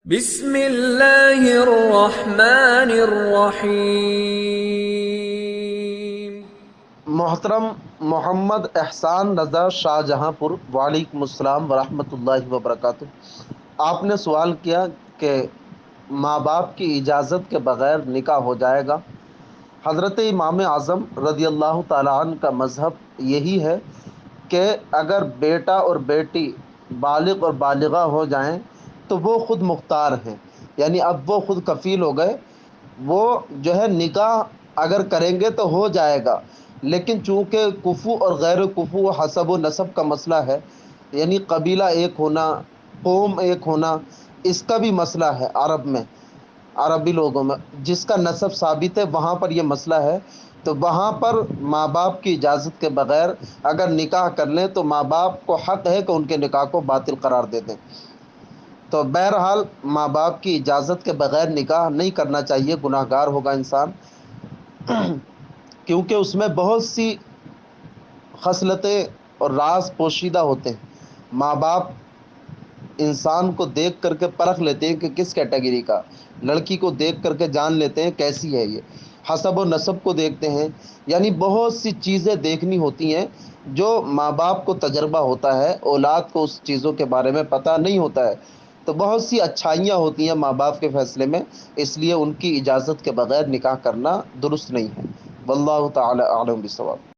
بسم اللہ الرحمن الرحیم۔ محترم محمد احسان رضا شاہ جہاں پور، وعلیکم السلام ورحمۃ اللہ وبرکاتہ۔ آپ نے سوال کیا کہ ماں باپ کی اجازت کے بغیر نکاح ہو جائے گا؟ حضرت امام اعظم رضی اللہ تعالیٰ عنہ کا مذہب یہی ہے کہ اگر بیٹا اور بیٹی بالغ اور بالغہ ہو جائیں تو وہ خود مختار ہیں، یعنی اب وہ خود کفیل ہو گئے، وہ جو ہے نکاح اگر کریں گے تو ہو جائے گا۔ لیکن چونکہ کفو اور غیر کفو حسب و نسب کا مسئلہ ہے، یعنی قبیلہ ایک ہونا، قوم ایک ہونا، اس کا بھی مسئلہ ہے عرب میں، عربی لوگوں میں جس کا نسب ثابت ہے وہاں پر یہ مسئلہ ہے، تو وہاں پر ماں باپ کی اجازت کے بغیر اگر نکاح کر لیں تو ماں باپ کو حق ہے کہ ان کے نکاح کو باطل قرار دے دیں۔ تو بہرحال ماں باپ کی اجازت کے بغیر نکاح نہیں کرنا چاہیے، گناہ گار ہوگا انسان، کیونکہ اس میں بہت سی خصلتیں اور راز پوشیدہ ہوتے ہیں۔ ماں باپ انسان کو دیکھ کر کے پرکھ لیتے ہیں کہ کس کیٹیگری کا، لڑکی کو دیکھ کر کے جان لیتے ہیں کیسی ہے یہ، حسب و نسب کو دیکھتے ہیں، یعنی بہت سی چیزیں دیکھنی ہوتی ہیں جو ماں باپ کو تجربہ ہوتا ہے، اولاد کو اس چیزوں کے بارے میں پتہ نہیں ہوتا ہے، تو بہت سی اچھائیاں ہوتی ہیں ماں باپ کے فیصلے میں، اس لیے ان کی اجازت کے بغیر نکاح کرنا درست نہیں ہے۔ واللہ تعالی اعلم بالصواب۔